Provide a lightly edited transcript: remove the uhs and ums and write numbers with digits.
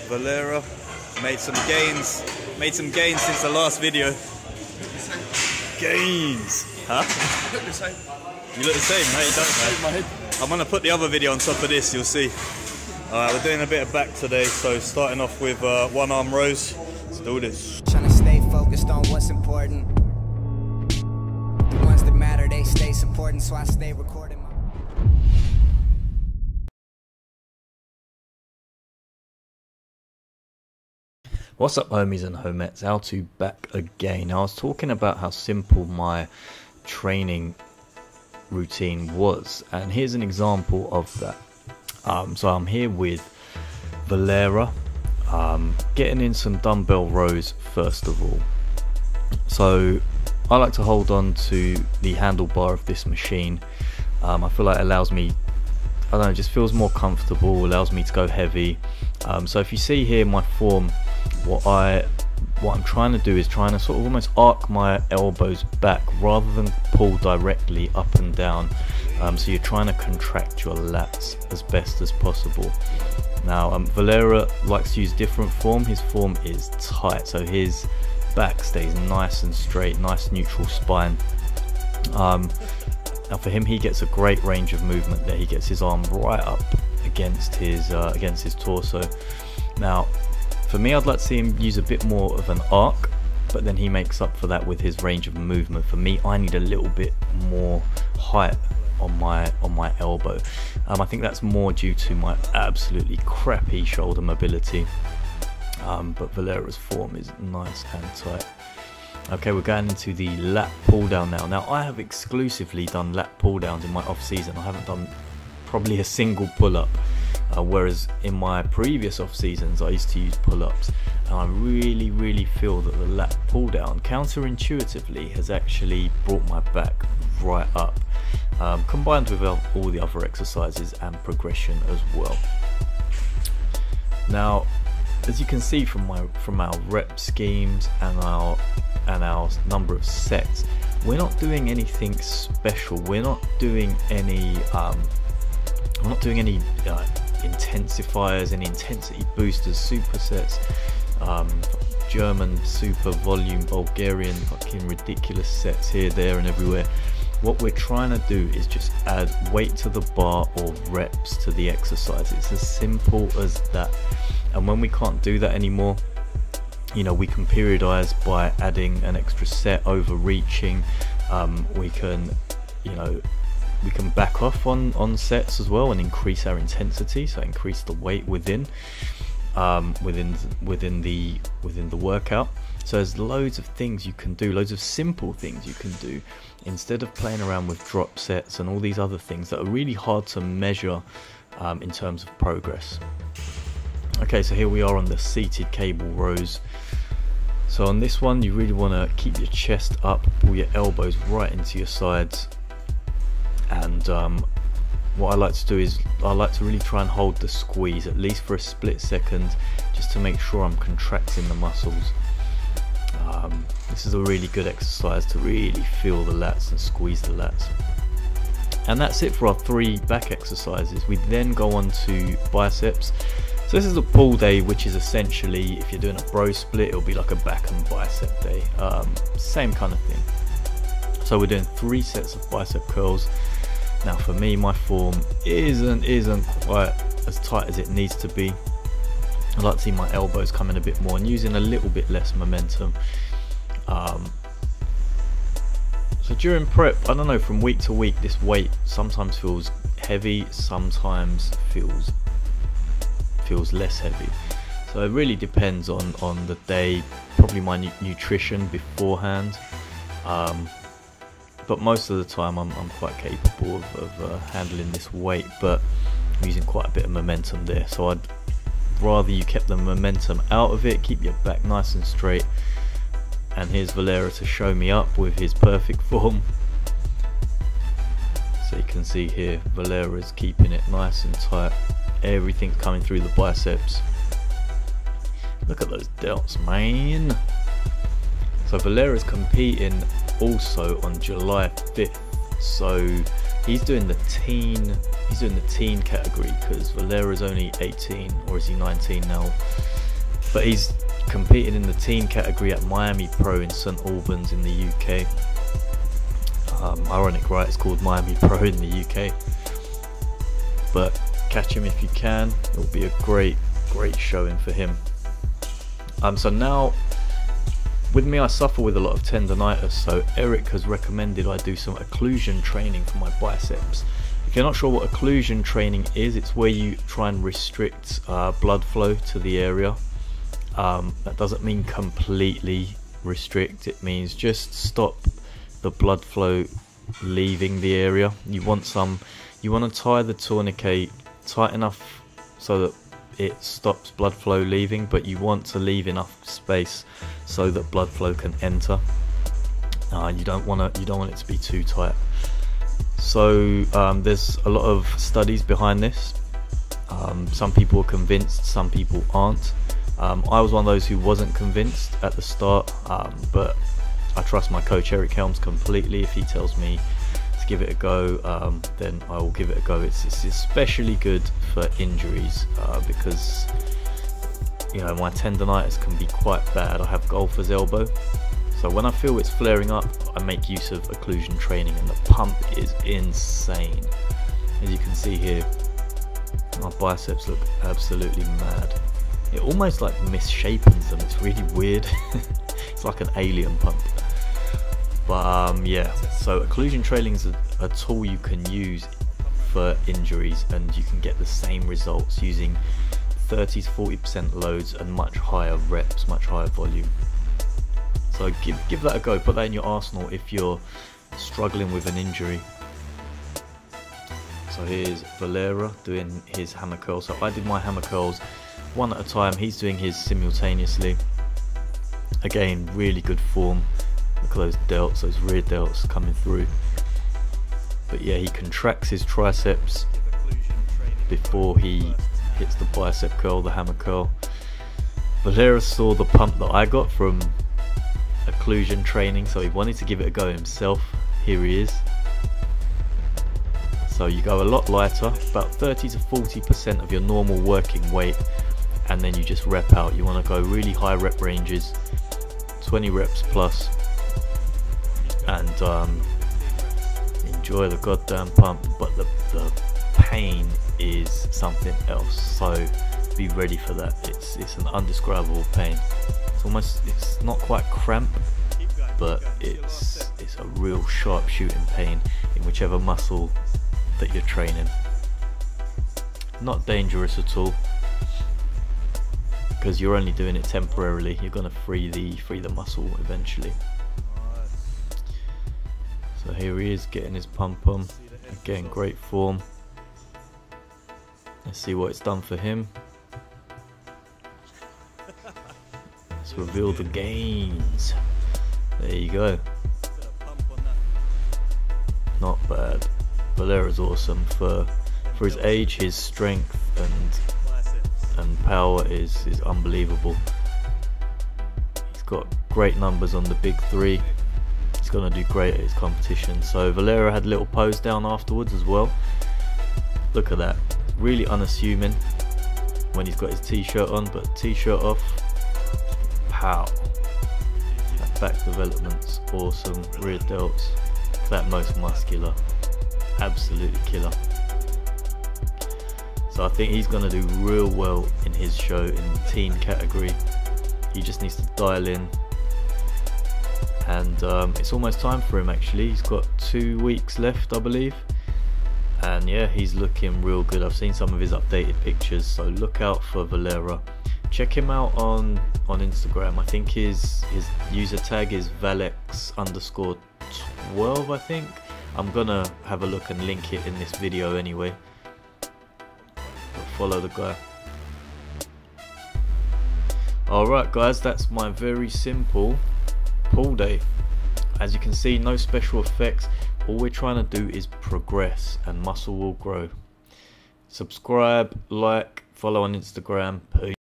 Valera made some gains. Since the last video. Gains, huh? You look the same. You look the same, no, you don't, man. My head. I'm gonna put the other video on top of this. You'll see. All right, we're doing a bit of back today. So starting off with one arm rows. Let's do this. Trying to stay focused on what's important. The ones that matter, they stay supporting, so I stay recording. What's up, homies and homettes? Altu back again. I was talking about how simple my training routine was, and here's an example of that. So I'm here with Valera, getting in some dumbbell rows first of all. So I like to hold on to the handlebar of this machine. I feel like it allows me, I don't know, it just feels more comfortable, allows me to go heavy. So if you see here my form, what I'm trying to do is trying to sort of almost arc my elbows back rather than pull directly up and down. So you're trying to contract your lats as best as possible. Now Valera likes to use different form. His form is tight, so his back stays nice and straight, nice neutral spine. Now for him, he gets a great range of movement there. He gets his arm right up against his torso. Now for me, I'd like to see him use a bit more of an arc, but then he makes up for that with his range of movement. For me, I need a little bit more height on my elbow. I think that's more due to my absolutely crappy shoulder mobility. But Valera's form is nice and tight. Okay, we're going into the lat pull down now. Now I have exclusively done lat pull downs in my off season. I haven't done probably a single pull up. Whereas in my previous off seasons I used to use pull-ups, and I really feel that the lat pull down counterintuitively has actually brought my back right up, combined with all the other exercises and progression as well. Now as you can see from our rep schemes and our number of sets, we're not doing anything special. We're not doing any intensifiers, any intensity boosters, supersets, German super volume, Bulgarian fucking ridiculous sets here, there and everywhere. What we're trying to do is just add weight to the bar or reps to the exercise. It's as simple as that. And when we can't do that anymore, you know, we can periodize by adding an extra set, overreaching. We can, you know, we can back off on sets as well and increase our intensity, so increase the weight within the workout. So there's loads of things you can do, loads of simple things you can do, instead of playing around with drop sets and all these other things that are really hard to measure in terms of progress. Okay, so here we are on the seated cable rows. So on this one, you really want to keep your chest up, pull your elbows right into your sides. And what I like to do is I like to really try and hold the squeeze at least for a split second, just to make sure I'm contracting the muscles. This is a really good exercise to really feel the lats and squeeze the lats. And that's it for our 3 back exercises. We then go on to biceps. So this is a pull day, which is essentially, if you're doing a bro split, it'll be like a back and bicep day. Same kind of thing. So we're doing 3 sets of bicep curls. Now for me, my form isn't quite as tight as it needs to be. I like to see my elbows come in a bit more and using a little bit less momentum. So during prep, I don't know, from week to week, this weight sometimes feels heavy, sometimes feels less heavy. So it really depends on the day, probably my nutrition beforehand. But most of the time I'm quite capable of handling this weight, but I'm using quite a bit of momentum there. So I'd rather you kept the momentum out of it, keep your back nice and straight. And here's Valera to show me up with his perfect form. So you can see here, Valera's keeping it nice and tight. Everything's coming through the biceps. Look at those delts, man. So Valera's competing also on July 5th. So He's doing the teen category because Valera's only 18, or is he 19 now? But he's competed in the teen category at Miami Pro in St Albans in the UK. Ironic, right? It's called Miami Pro in the UK. But catch him if you can. It will be a great showing for him. So now, with me, I suffer with a lot of tendonitis, so Eric has recommended I do some occlusion training for my biceps. If you're not sure what occlusion training is, it's where you try and restrict blood flow to the area. That doesn't mean completely restrict, it means just stop the blood flow leaving the area. You want to tie the tourniquet tight enough so that it stops blood flow leaving, but you want to leave enough space so that blood flow can enter. You don't want it to be too tight. So there's a lot of studies behind this. Some people are convinced, some people aren't. I was one of those who wasn't convinced at the start, but I trust my coach Eric Helms completely. If he tells me to give it a go, then I will give it a go. It's especially good for injuries because, you know, my tendonitis can be quite bad. I have golfer's elbow, so when I feel it's flaring up, I make use of occlusion training, and the pump is insane. As you can see here, my biceps look absolutely mad. It almost like misshapens them. It's really weird. It's like an alien pump. But yeah, so occlusion training is a tool you can use for injuries, and you can get the same results using 30 to 40% loads and much higher reps, much higher volume. So give that a go. Put that in your arsenal if you're struggling with an injury. So here's Valera doing his hammer curl. So I did my hammer curls one at a time. He's doing his simultaneously. Again, really good form. Look at those delts, those rear delts coming through. But yeah, he contracts his triceps before he hits the bicep curl, the hammer curl. Valera saw the pump that I got from occlusion training, so he wanted to give it a go himself. Here he is. So you go a lot lighter, about 30 to 40% of your normal working weight, and then you just rep out. You want to go really high rep ranges, 20 reps plus, and enjoy the goddamn pump. But the pain is something else, so be ready for that. It's an undescribable pain. It's not quite cramp, but it's a real sharp shooting pain in whichever muscle that you're training. Not dangerous at all, because you're only doing it temporarily. You're gonna free the muscle eventually. So here he is getting his pump on. Again, great form. Let's see what it's done for him. Let's reveal the gains. There you go. Not bad. Valera's awesome for his age. His strength and power is unbelievable. He's got great numbers on the big three. He's gonna do great at his competition. So Valera had a little pose down afterwards as well. Look at that, really unassuming when he's got his t-shirt on, but t-shirt off, pow. That back development's awesome. Rear delts, that most muscular, absolutely killer. So I think he's going to do real well in his show in the teen category. He just needs to dial in, and it's almost time for him actually. He's got 2 weeks left, I believe, and yeah, he's looking real good. I've seen some of his updated pictures, so look out for Valera. Check him out on Instagram. I think his user tag is Valex_12, I think. I'm gonna have a look and link it in this video anyway. Follow the guy. Alright guys, that's my very simple pull day. As you can see, no special effects. All we're trying to do is progress, and muscle will grow. Subscribe, like, follow on Instagram. Peace.